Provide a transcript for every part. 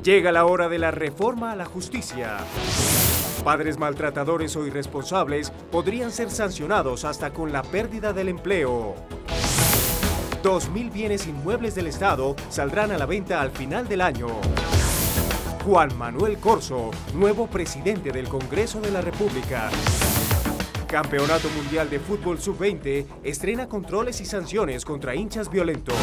Llega la hora de la reforma a la justicia. Padres maltratadores o irresponsables podrían ser sancionados hasta con la pérdida del empleo. 2.000 bienes inmuebles del Estado saldrán a la venta al final del año. Juan Manuel Corzo, nuevo presidente del Congreso de la República. Campeonato Mundial de Fútbol Sub-20 estrena controles y sanciones contra hinchas violentos.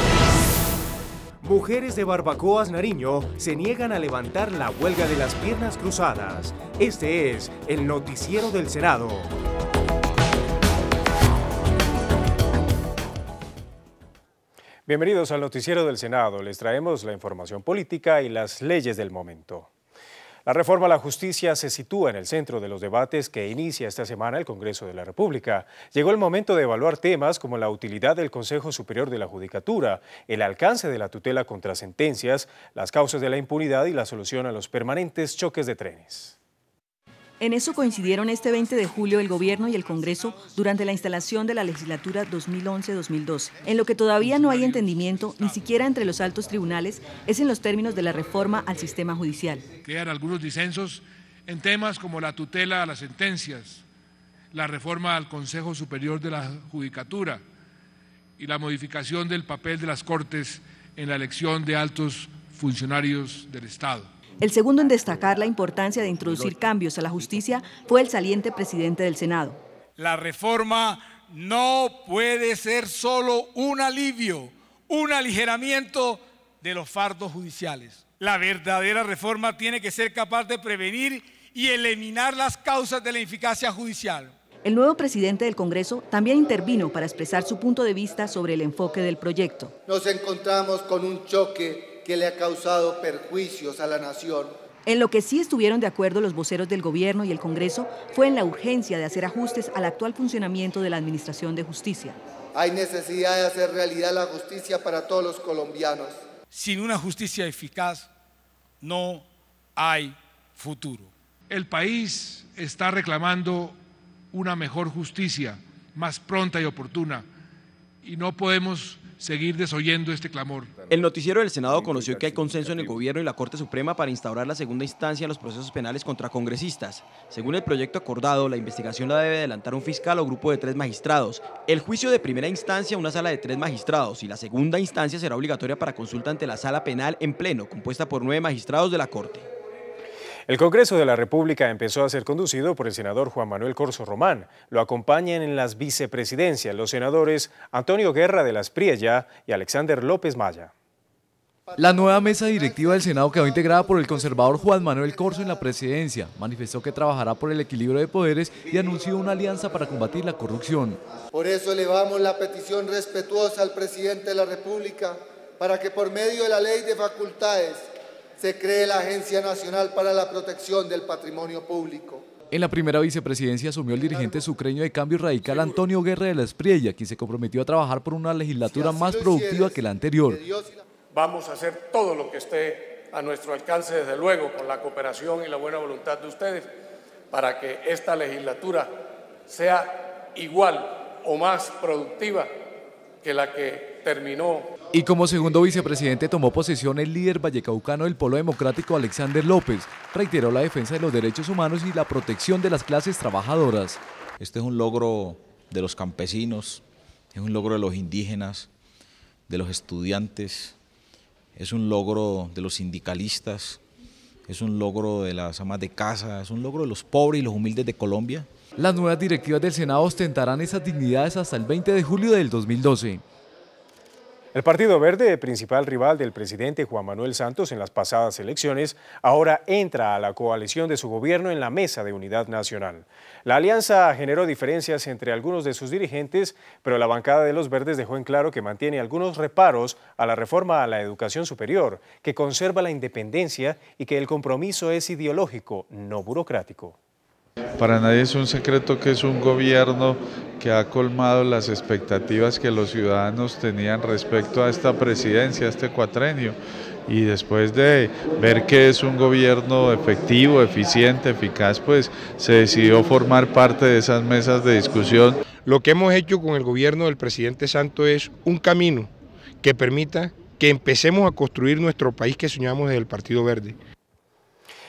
Mujeres de Barbacoas, Nariño, se niegan a levantar la huelga de las piernas cruzadas. Este es el Noticiero del Senado. Bienvenidos al Noticiero del Senado. Les traemos la información política y las leyes del momento. La reforma a la justicia se sitúa en el centro de los debates que inicia esta semana el Congreso de la República. Llegó el momento de evaluar temas como la utilidad del Consejo Superior de la Judicatura, el alcance de la tutela contra sentencias, las causas de la impunidad y la solución a los permanentes choques de trenes. En eso coincidieron este 20 de julio el Gobierno y el Congreso durante la instalación de la legislatura 2011-2012. En lo que todavía no hay entendimiento, ni siquiera entre los altos tribunales, es en los términos de la reforma al sistema judicial. Quedan algunos disensos en temas como la tutela a las sentencias, la reforma al Consejo Superior de la Judicatura y la modificación del papel de las Cortes en la elección de altos funcionarios del Estado. El segundo en destacar la importancia de introducir cambios a la justicia fue el saliente presidente del Senado. La reforma no puede ser solo un alivio, un aligeramiento de los fardos judiciales. La verdadera reforma tiene que ser capaz de prevenir y eliminar las causas de la ineficacia judicial. El nuevo presidente del Congreso también intervino para expresar su punto de vista sobre el enfoque del proyecto. Nos encontramos con un choque que le ha causado perjuicios a la nación. En lo que sí estuvieron de acuerdo los voceros del Gobierno y el Congreso fue en la urgencia de hacer ajustes al actual funcionamiento de la Administración de Justicia. Hay necesidad de hacer realidad la justicia para todos los colombianos. Sin una justicia eficaz no hay futuro. El país está reclamando una mejor justicia, más pronta y oportuna, y no podemos seguir desoyendo este clamor. El noticiero del Senado conoció que hay consenso en el Gobierno y la Corte Suprema para instaurar la segunda instancia en los procesos penales contra congresistas. Según el proyecto acordado, la investigación la debe adelantar un fiscal o grupo de 3 magistrados. El juicio de primera instancia, una sala de 3 magistrados, y la segunda instancia será obligatoria para consulta ante la Sala Penal en pleno, compuesta por 9 magistrados de la Corte. El Congreso de la República empezó a ser conducido por el senador Juan Manuel Corzo Román. Lo acompañan en las vicepresidencias los senadores Antonio Guerra de la Espriella y Alexander López Maya. La nueva mesa directiva del Senado quedó integrada por el conservador Juan Manuel Corzo en la presidencia. Manifestó que trabajará por el equilibrio de poderes y anunció una alianza para combatir la corrupción. Por eso elevamos la petición respetuosa al presidente de la República para que por medio de la Ley de Facultades se cree la Agencia Nacional para la Protección del Patrimonio Público. En la primera vicepresidencia asumió el dirigente sucreño de Cambio Radical Antonio Guerra de la Espriella, quien se comprometió a trabajar por una legislatura más productiva que la anterior. Vamos a hacer todo lo que esté a nuestro alcance, desde luego, con la cooperación y la buena voluntad de ustedes, para que esta legislatura sea igual o más productiva que la que terminó. Y como segundo vicepresidente tomó posesión el líder vallecaucano del Polo Democrático, Alexander López. Reiteró la defensa de los derechos humanos y la protección de las clases trabajadoras. Este es un logro de los campesinos, es un logro de los indígenas, de los estudiantes, es un logro de los sindicalistas, es un logro de las amas de casa, es un logro de los pobres y los humildes de Colombia. Las nuevas directivas del Senado ostentarán esas dignidades hasta el 20 de julio del 2012. El Partido Verde, principal rival del presidente Juan Manuel Santos en las pasadas elecciones, ahora entra a la coalición de su gobierno en la Mesa de Unidad Nacional. La alianza generó diferencias entre algunos de sus dirigentes, pero la bancada de los Verdes dejó en claro que mantiene algunos reparos a la reforma a la educación superior, que conserva la independencia y que el compromiso es ideológico, no burocrático. Para nadie es un secreto que es un gobierno que ha colmado las expectativas que los ciudadanos tenían respecto a esta presidencia, a este cuatrenio, y después de ver que es un gobierno efectivo, eficiente, eficaz, pues se decidió formar parte de esas mesas de discusión. Lo que hemos hecho con el gobierno del presidente Santos es un camino que permita que empecemos a construir nuestro país que soñamos desde el Partido Verde.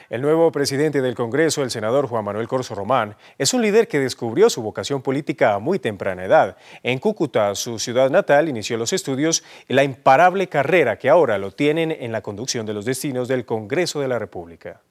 El nuevo presidente del Congreso, el senador Juan Manuel Corzo Román, es un líder que descubrió su vocación política a muy temprana edad. En Cúcuta, su ciudad natal, inició los estudios y la imparable carrera que ahora lo tienen en la conducción de los destinos del Congreso de la República.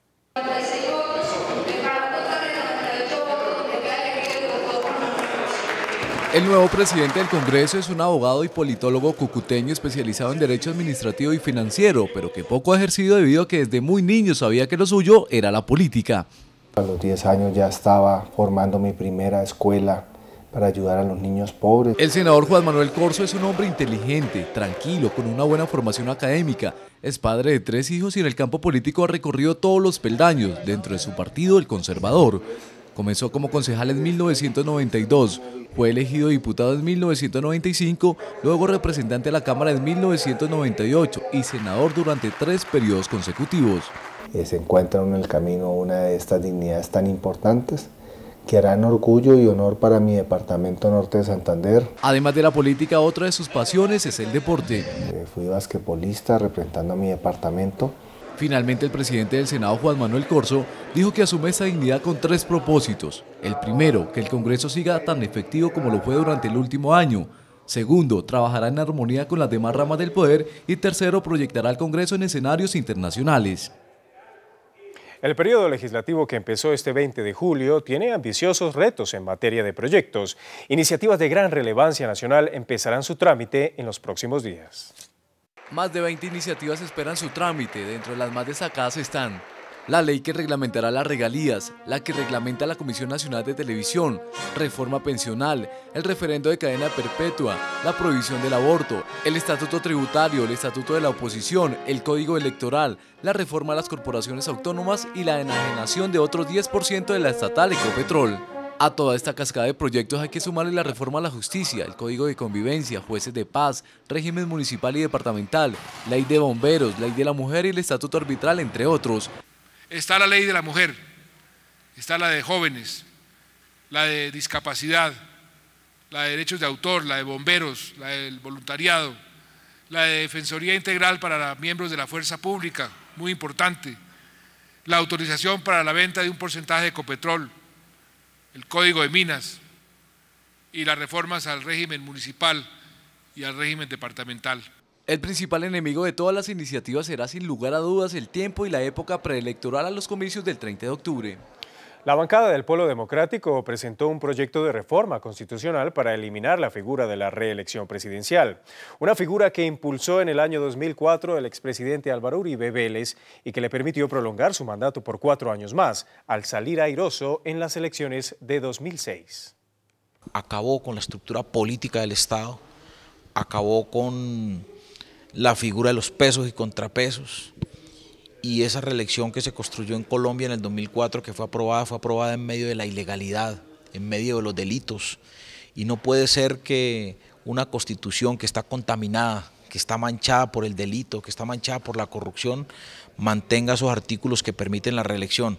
El nuevo presidente del Congreso es un abogado y politólogo cucuteño especializado en derecho administrativo y financiero, pero que poco ha ejercido debido a que desde muy niño sabía que lo suyo era la política. A los 10 años ya estaba formando mi primera escuela para ayudar a los niños pobres. El senador Juan Manuel Corzo es un hombre inteligente, tranquilo, con una buena formación académica. Es padre de 3 hijos y en el campo político ha recorrido todos los peldaños dentro de su partido, el Conservador. Comenzó como concejal en 1992, fue elegido diputado en 1995, luego representante de la Cámara en 1998 y senador durante 3 periodos consecutivos. Se encuentra en el camino una de estas dignidades tan importantes que harán orgullo y honor para mi departamento norte de Santander. Además de la política, otra de sus pasiones es el deporte. Fui basquetbolista representando a mi departamento. Finalmente, el presidente del Senado, Juan Manuel Corzo, dijo que asume esta dignidad con 3 propósitos. El primero, que el Congreso siga tan efectivo como lo fue durante el último año. Segundo, trabajará en armonía con las demás ramas del poder. Y tercero, proyectará al Congreso en escenarios internacionales. El periodo legislativo que empezó este 20 de julio tiene ambiciosos retos en materia de proyectos. Iniciativas de gran relevancia nacional empezarán su trámite en los próximos días. Más de 20 iniciativas esperan su trámite. Dentro de las más destacadas están la ley que reglamentará las regalías, la que reglamenta la Comisión Nacional de Televisión, reforma pensional, el referendo de cadena perpetua, la prohibición del aborto, el estatuto tributario, el estatuto de la oposición, el código electoral, la reforma a las corporaciones autónomas y la enajenación de otros 10% de la estatal Ecopetrol. A toda esta cascada de proyectos hay que sumarle la reforma a la justicia, el código de convivencia, jueces de paz, régimen municipal y departamental, ley de bomberos, ley de la mujer y el estatuto arbitral, entre otros. Está la ley de la mujer, está la de jóvenes, la de discapacidad, la de derechos de autor, la de bomberos, la del voluntariado, la de defensoría integral para miembros de la fuerza pública, muy importante, la autorización para la venta de un porcentaje de Ecopetrol, el Código de Minas y las reformas al régimen municipal y al régimen departamental. El principal enemigo de todas las iniciativas será sin lugar a dudas el tiempo y la época preelectoral a los comicios del 30 de octubre. La bancada del Polo Democrático presentó un proyecto de reforma constitucional para eliminar la figura de la reelección presidencial, una figura que impulsó en el año 2004 el expresidente Álvaro Uribe Vélez y que le permitió prolongar su mandato por 4 años más, al salir airoso en las elecciones de 2006. Acabó con la estructura política del Estado, acabó con la figura de los pesos y contrapesos, y esa reelección que se construyó en Colombia en el 2004, que fue aprobada en medio de la ilegalidad, en medio de los delitos, y no puede ser que una constitución que está contaminada, que está manchada por el delito, que está manchada por la corrupción, mantenga esos artículos que permiten la reelección.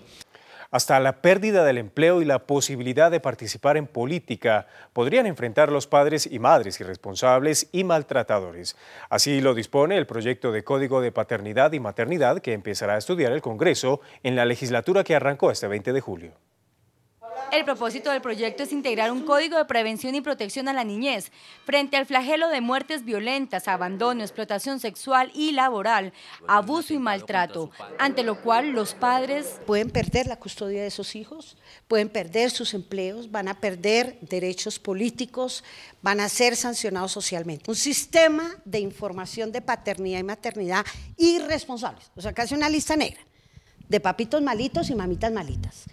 Hasta la pérdida del empleo y la posibilidad de participar en política podrían enfrentar los padres y madres irresponsables y maltratadores. Así lo dispone el proyecto de Código de Paternidad y Maternidad que empezará a estudiar el Congreso en la legislatura que arrancó este 20 de julio. El propósito del proyecto es integrar un código de prevención y protección a la niñez frente al flagelo de muertes violentas, abandono, explotación sexual y laboral, abuso y maltrato, ante lo cual los padres pueden perder la custodia de sus hijos, pueden perder sus empleos, van a perder derechos políticos, van a ser sancionados socialmente. Un sistema de información de paternidad y maternidad irresponsables, o sea, casi una lista negra de papitos malitos y mamitas malitas,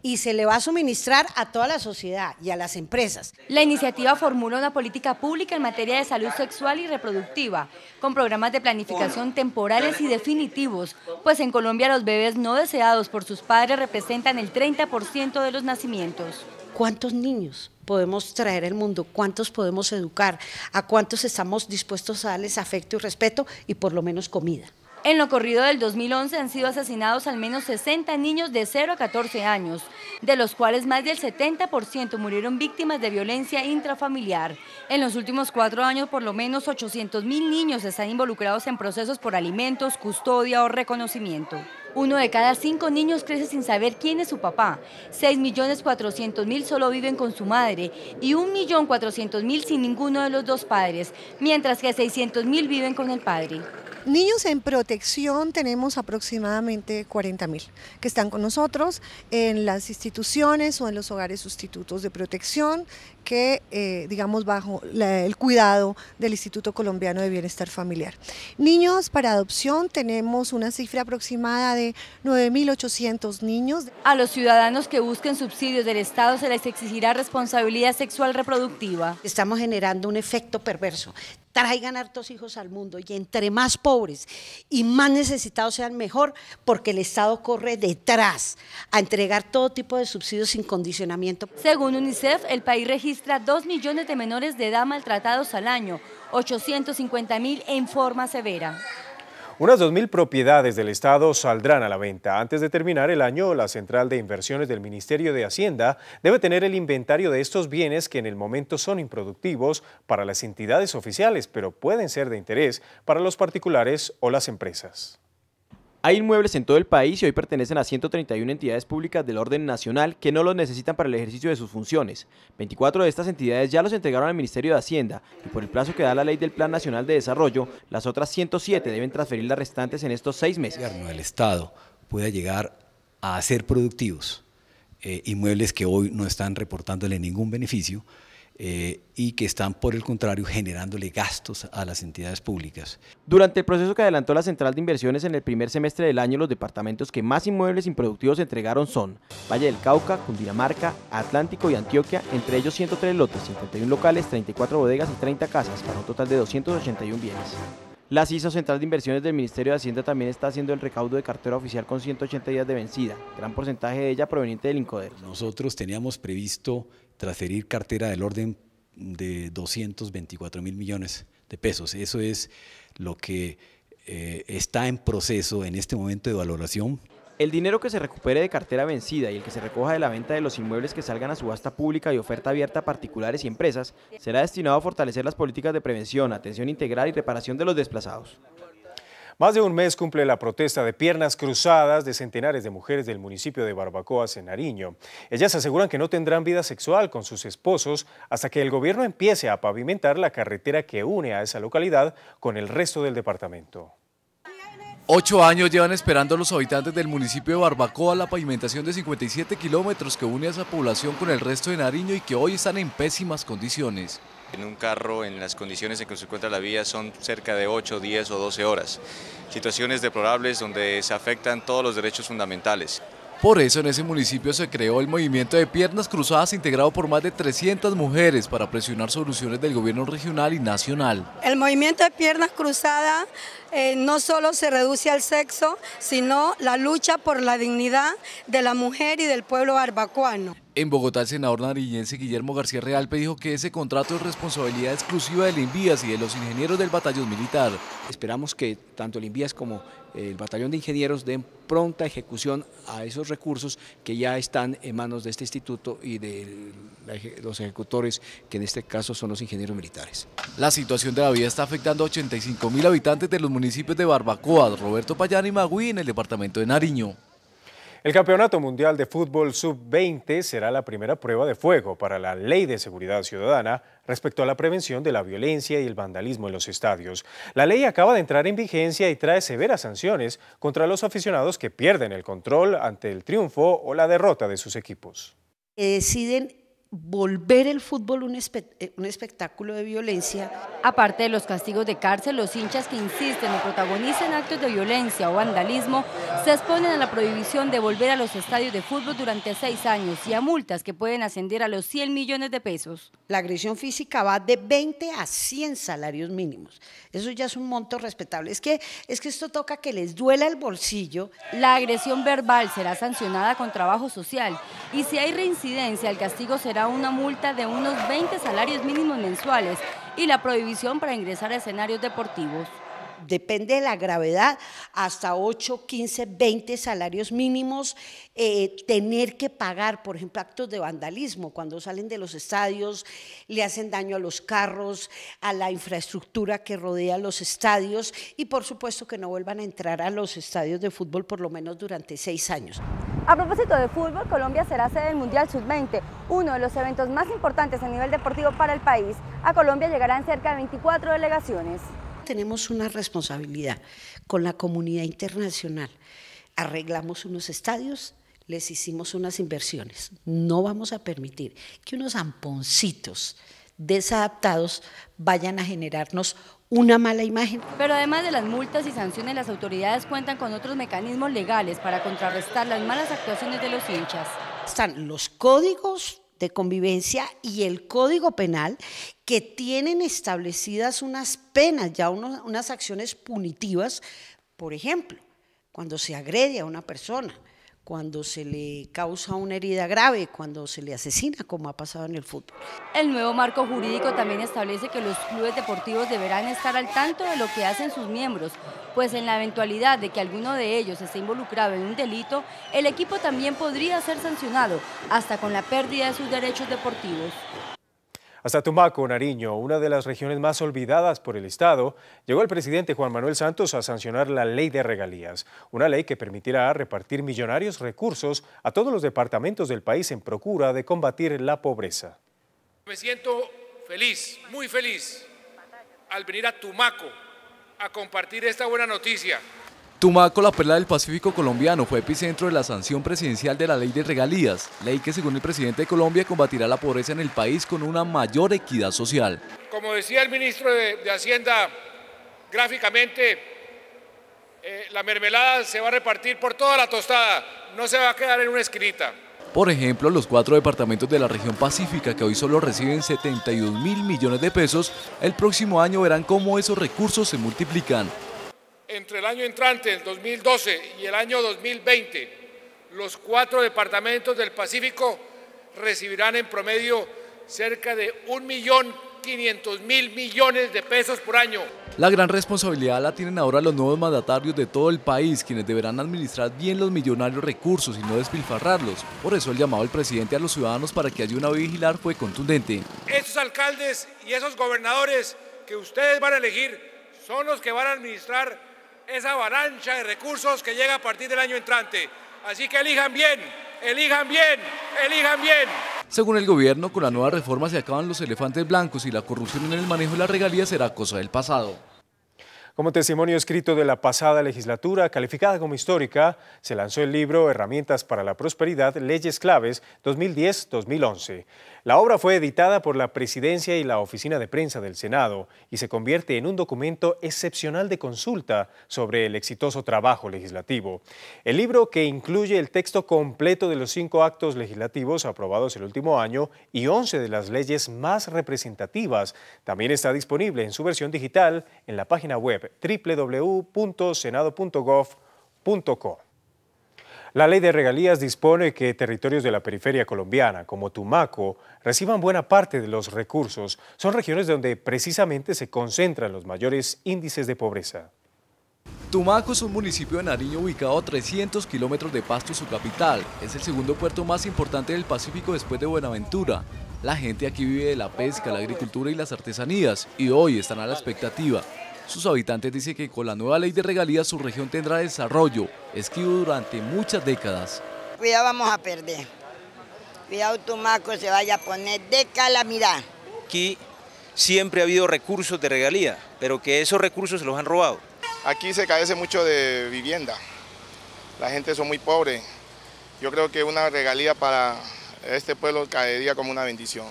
y se le va a suministrar a toda la sociedad y a las empresas. La iniciativa formula una política pública en materia de salud sexual y reproductiva, con programas de planificación temporales y definitivos, pues en Colombia los bebés no deseados por sus padres representan el 30% de los nacimientos. ¿Cuántos niños podemos traer al mundo? ¿Cuántos podemos educar? ¿A cuántos estamos dispuestos a darles afecto y respeto y por lo menos comida? En lo corrido del 2011 han sido asesinados al menos 60 niños de 0 a 14 años, de los cuales más del 70% murieron víctimas de violencia intrafamiliar. En los últimos 4 años, por lo menos 800.000 niños están involucrados en procesos por alimentos, custodia o reconocimiento. 1 de cada 5 niños crece sin saber quién es su papá, 6.400.000 solo viven con su madre y 1.400.000 sin ninguno de los dos padres, mientras que 600.000 viven con el padre. Niños en protección tenemos aproximadamente 40.000 que están con nosotros en las instituciones o en los hogares sustitutos de protección que, digamos, bajo el cuidado del Instituto Colombiano de Bienestar Familiar. Niños para adopción tenemos una cifra aproximada de 9.800 niños. A los ciudadanos que busquen subsidios del Estado se les exigirá responsabilidad sexual reproductiva. Estamos generando un efecto perverso. Traigan hartos hijos al mundo y entre más pobres y más necesitados sean mejor, porque el Estado corre detrás a entregar todo tipo de subsidios sin condicionamiento. Según UNICEF, el país registra 2 millones de menores de edad maltratados al año, 850.000 en forma severa. Unas 2.000 propiedades del Estado saldrán a la venta. Antes de terminar el año, la Central de Inversiones del Ministerio de Hacienda debe tener el inventario de estos bienes que en el momento son improductivos para las entidades oficiales, pero pueden ser de interés para los particulares o las empresas. Hay inmuebles en todo el país y hoy pertenecen a 131 entidades públicas del orden nacional que no los necesitan para el ejercicio de sus funciones. 24 de estas entidades ya los entregaron al Ministerio de Hacienda y por el plazo que da la ley del Plan Nacional de Desarrollo, las otras 107 deben transferir las restantes en estos 6 meses. El Estado pueda llegar a ser productivos inmuebles que hoy no están reportándole ningún beneficio y que están, por el contrario, generándole gastos a las entidades públicas. Durante el proceso que adelantó la Central de Inversiones en el primer semestre del año, los departamentos que más inmuebles improductivos entregaron son Valle del Cauca, Cundinamarca, Atlántico y Antioquia, entre ellos 103 lotes, 51 locales, 34 bodegas y 30 casas, para un total de 281 bienes. La CISO Central de Inversiones del Ministerio de Hacienda también está haciendo el recaudo de cartera oficial con 180 días de vencida, gran porcentaje de ella proveniente del INCODER. Nosotros teníamos previsto transferir cartera del orden de 224.000 millones de pesos. Eso es lo que está en proceso en este momento de valoración. El dinero que se recupere de cartera vencida y el que se recoja de la venta de los inmuebles que salgan a subasta pública y oferta abierta a particulares y empresas será destinado a fortalecer las políticas de prevención, atención integral y reparación de los desplazados. Más de un mes cumple la protesta de piernas cruzadas de centenares de mujeres del municipio de Barbacoas, en Nariño. Ellas aseguran que no tendrán vida sexual con sus esposos hasta que el gobierno empiece a pavimentar la carretera que une a esa localidad con el resto del departamento. 8 años llevan esperando los habitantes del municipio de Barbacoa la pavimentación de 57 kilómetros que une a esa población con el resto de Nariño y que hoy están en pésimas condiciones. En un carro, en las condiciones en que se encuentra la vía, son cerca de 8, 10 o 12 horas. Situaciones deplorables donde se afectan todos los derechos fundamentales. Por eso en ese municipio se creó el movimiento de piernas cruzadas integrado por más de 300 mujeres para presionar soluciones del gobierno regional y nacional. El movimiento de piernas cruzadas no solo se reduce al sexo, sino la lucha por la dignidad de la mujer y del pueblo barbacoano. En Bogotá, el senador nariñense Guillermo García Realpe dijo que ese contrato es responsabilidad exclusiva del INVIAS y de los ingenieros del batallón militar. Esperamos que tanto el INVIAS como el batallón de ingenieros den pronta ejecución a esos recursos que ya están en manos de este instituto y de los ejecutores, que en este caso son los ingenieros militares. La situación de la vía está afectando a 85.000 habitantes de los municipios de Barbacoa, Roberto Payán y Magüí en el departamento de Nariño. El Campeonato Mundial de Fútbol Sub-20 será la primera prueba de fuego para la Ley de Seguridad Ciudadana respecto a la prevención de la violencia y el vandalismo en los estadios. La ley acaba de entrar en vigencia y trae severas sanciones contra los aficionados que pierden el control ante el triunfo o la derrota de sus equipos. Deciden volver el fútbol un espectáculo de violencia. Aparte de los castigos de cárcel, los hinchas que insisten o protagonicen actos de violencia o vandalismo se exponen a la prohibición de volver a los estadios de fútbol durante 6 años y a multas que pueden ascender a los 100 millones de pesos. La agresión física va de 20 a 100 salarios mínimos. Eso ya es un monto respetable. Es que esto toca que les duela el bolsillo. La agresión verbal será sancionada con trabajo social y si hay reincidencia, el castigo será una multa de unos 20 salarios mínimos mensuales y la prohibición para ingresar a escenarios deportivos. depende de la gravedad, hasta 8, 15, 20 salarios mínimos, tener que pagar, por ejemplo, actos de vandalismo, cuando salen de los estadios, le hacen daño a los carros, a la infraestructura que rodea los estadios y por supuesto que no vuelvan a entrar a los estadios de fútbol por lo menos durante 6 años. A propósito de fútbol, Colombia será sede del Mundial Sub-20, uno de los eventos más importantes a nivel deportivo para el país. A Colombia llegarán cerca de 24 delegaciones. Tenemos una responsabilidad con la comunidad internacional. Arreglamos unos estadios, les hicimos unas inversiones. No vamos a permitir que unos amponcitos desadaptados vayan a generarnos una mala imagen. Pero además de las multas y sanciones, las autoridades cuentan con otros mecanismos legales para contrarrestar las malas actuaciones de los hinchas. Están los códigos de convivencia y el Código Penal que tienen establecidas unas penas, ya unas acciones punitivas, por ejemplo, cuando se agrede a una persona, cuando se le causa una herida grave, cuando se le asesina, como ha pasado en el fútbol. El nuevo marco jurídico también establece que los clubes deportivos deberán estar al tanto de lo que hacen sus miembros, pues en la eventualidad de que alguno de ellos esté involucrado en un delito, el equipo también podría ser sancionado, hasta con la pérdida de sus derechos deportivos. Hasta Tumaco, Nariño, una de las regiones más olvidadas por el Estado, llegó el presidente Juan Manuel Santos a sancionar la ley de regalías, una ley que permitirá repartir millonarios recursos a todos los departamentos del país en procura de combatir la pobreza. Me siento feliz, muy feliz, al venir a Tumaco a compartir esta buena noticia. Tumaco, la perla del Pacífico colombiano, fue epicentro de la sanción presidencial de la ley de regalías, ley que según el presidente de Colombia combatirá la pobreza en el país con una mayor equidad social. Como decía el ministro de Hacienda gráficamente, la mermelada se va a repartir por toda la tostada, no se va a quedar en una esquinita. Por ejemplo, los 4 departamentos de la región pacífica que hoy solo reciben 72.000 millones de pesos, el próximo año verán cómo esos recursos se multiplican. Entre el año entrante, el 2012, y el año 2020, los 4 departamentos del Pacífico recibirán en promedio cerca de 1.500.000 millones de pesos por año. La gran responsabilidad la tienen ahora los nuevos mandatarios de todo el país, quienes deberán administrar bien los millonarios recursos y no despilfarrarlos. Por eso el llamado del presidente a los ciudadanos para que ayuden a vigilar fue contundente. Esos alcaldes y esos gobernadores que ustedes van a elegir son los que van a administrar esa avalancha de recursos que llega a partir del año entrante. Así que elijan bien, elijan bien, elijan bien. Según el gobierno, con la nueva reforma se acaban los elefantes blancos y la corrupción en el manejo de las regalías será cosa del pasado. Como testimonio escrito de la pasada legislatura, calificada como histórica, se lanzó el libro Herramientas para la Prosperidad, Leyes Claves 2010-2011. La obra fue editada por la Presidencia y la Oficina de Prensa del Senado y se convierte en un documento excepcional de consulta sobre el exitoso trabajo legislativo. El libro, que incluye el texto completo de los 5 actos legislativos aprobados el último año y 11 de las leyes más representativas, también está disponible en su versión digital en la página web www.senado.gov.co. La ley de regalías dispone que territorios de la periferia colombiana, como Tumaco, reciban buena parte de los recursos. Son regiones donde precisamente se concentran los mayores índices de pobreza. Tumaco es un municipio de Nariño ubicado a 300 kilómetros de Pasto, su capital. Es el segundo puerto más importante del Pacífico después de Buenaventura. La gente aquí vive de la pesca, la agricultura y las artesanías, y hoy están a la expectativa. Sus habitantes dicen que con la nueva ley de regalías su región tendrá desarrollo, esquivo durante muchas décadas. Cuidado, vamos a perder. Cuidado, Tumaco se vaya a poner de calamidad. Aquí siempre ha habido recursos de regalía, pero que esos recursos se los han robado. Aquí se carece mucho de vivienda. La gente son muy pobres. Yo creo que una regalía para este pueblo caería como una bendición.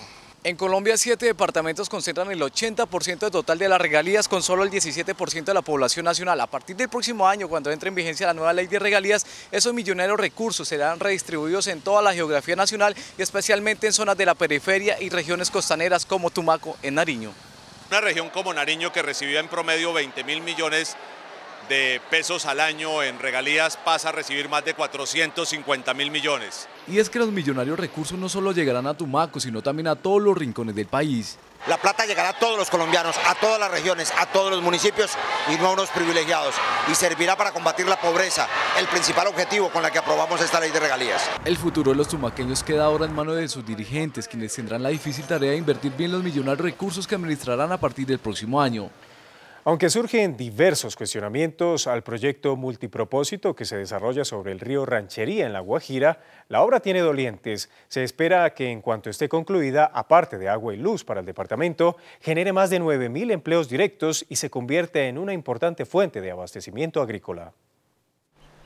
En Colombia, 7 departamentos concentran el 80% total de las regalías, con solo el 17% de la población nacional. A partir del próximo año, cuando entre en vigencia la nueva ley de regalías, esos millonarios recursos serán redistribuidos en toda la geografía nacional y especialmente en zonas de la periferia y regiones costaneras como Tumaco, en Nariño. Una región como Nariño, que recibía en promedio 20.000 millones de pesos al año en regalías pasa a recibir más de 450.000 millones. Y es que los millonarios recursos no solo llegarán a Tumaco, sino también a todos los rincones del país. La plata llegará a todos los colombianos, a todas las regiones, a todos los municipios y no a unos privilegiados. Y servirá para combatir la pobreza, el principal objetivo con la que aprobamos esta ley de regalías. El futuro de los tumaqueños queda ahora en manos de sus dirigentes, quienes tendrán la difícil tarea de invertir bien los millonarios recursos que administrarán a partir del próximo año. Aunque surgen diversos cuestionamientos al proyecto multipropósito que se desarrolla sobre el río Ranchería en La Guajira, la obra tiene dolientes. Se espera que en cuanto esté concluida, aparte de agua y luz para el departamento, genere más de 9.000 empleos directos y se convierta en una importante fuente de abastecimiento agrícola.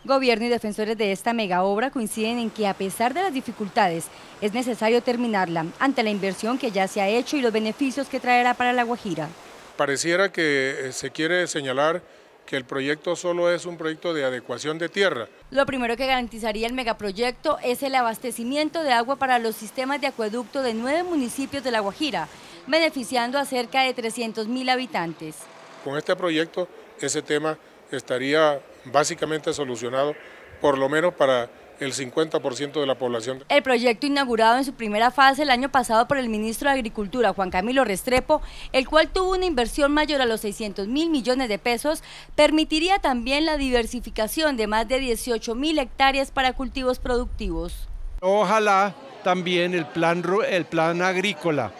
Gobierno y defensores de esta mega obra coinciden en que a pesar de las dificultades, es necesario terminarla ante la inversión que ya se ha hecho y los beneficios que traerá para La Guajira. Pareciera que se quiere señalar que el proyecto solo es un proyecto de adecuación de tierra. Lo primero que garantizaría el megaproyecto es el abastecimiento de agua para los sistemas de acueducto de 9 municipios de La Guajira, beneficiando a cerca de 300.000 habitantes. Con este proyecto ese tema estaría básicamente solucionado, por lo menos para el 50% de la población. El proyecto, inaugurado en su primera fase el año pasado por el ministro de Agricultura, Juan Camilo Restrepo, el cual tuvo una inversión mayor a los 600.000 millones de pesos, permitiría también la diversificación de más de 18.000 hectáreas para cultivos productivos. Ojalá también el plan agrícola,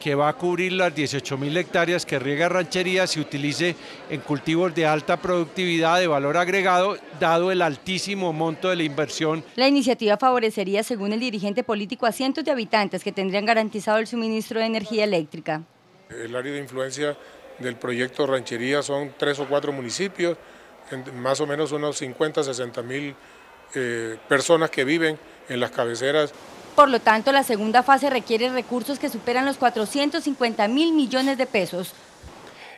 que va a cubrir las 18.000 hectáreas que riega Ranchería, se utilice en cultivos de alta productividad de valor agregado, dado el altísimo monto de la inversión. La iniciativa favorecería, según el dirigente político, a cientos de habitantes que tendrían garantizado el suministro de energía eléctrica. El área de influencia del proyecto Ranchería son 3 o 4 municipios, más o menos unos 50-60.000 personas que viven en las cabeceras. Por lo tanto, la segunda fase requiere recursos que superan los 450.000 millones de pesos.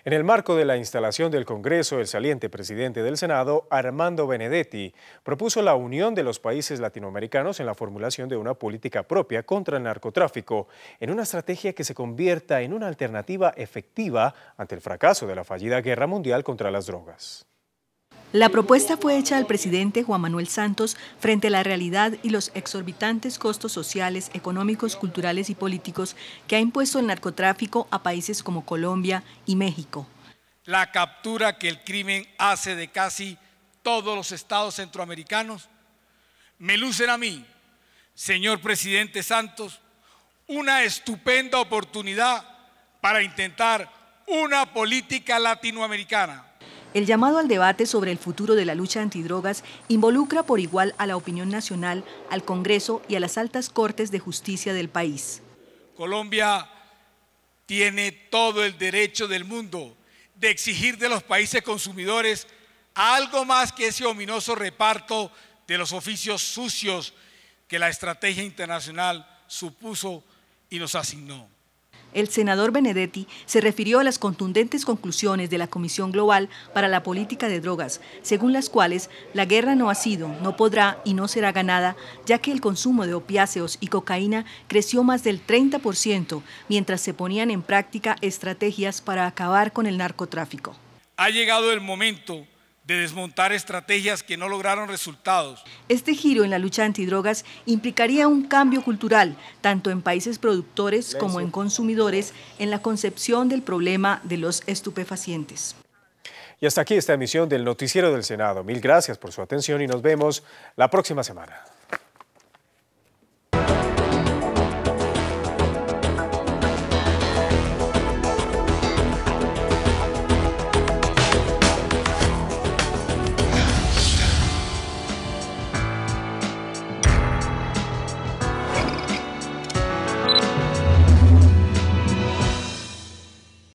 En el marco de la instalación del Congreso, el saliente presidente del Senado, Armando Benedetti, propuso la unión de los países latinoamericanos en la formulación de una política propia contra el narcotráfico, en una estrategia que se convierta en una alternativa efectiva ante el fracaso de la fallida guerra mundial contra las drogas. La propuesta fue hecha al presidente Juan Manuel Santos frente a la realidad y los exorbitantes costos sociales, económicos, culturales y políticos que ha impuesto el narcotráfico a países como Colombia y México. La captura que el crimen hace de casi todos los estados centroamericanos me lucen a mí, señor presidente Santos, una estupenda oportunidad para intentar una política latinoamericana. El llamado al debate sobre el futuro de la lucha antidrogas involucra por igual a la opinión nacional, al Congreso y a las altas cortes de justicia del país. Colombia tiene todo el derecho del mundo de exigir de los países consumidores algo más que ese ominoso reparto de los oficios sucios que la estrategia internacional supuso y nos asignó. El senador Benedetti se refirió a las contundentes conclusiones de la Comisión Global para la Política de Drogas, según las cuales la guerra no ha sido, no podrá y no será ganada, ya que el consumo de opiáceos y cocaína creció más del 30%, mientras se ponían en práctica estrategias para acabar con el narcotráfico. Ha llegado el momento de desmontar estrategias que no lograron resultados. Este giro en la lucha antidrogas implicaría un cambio cultural, tanto en países productores como en consumidores, en la concepción del problema de los estupefacientes. Y hasta aquí esta emisión del Noticiero del Senado. Mil gracias por su atención y nos vemos la próxima semana.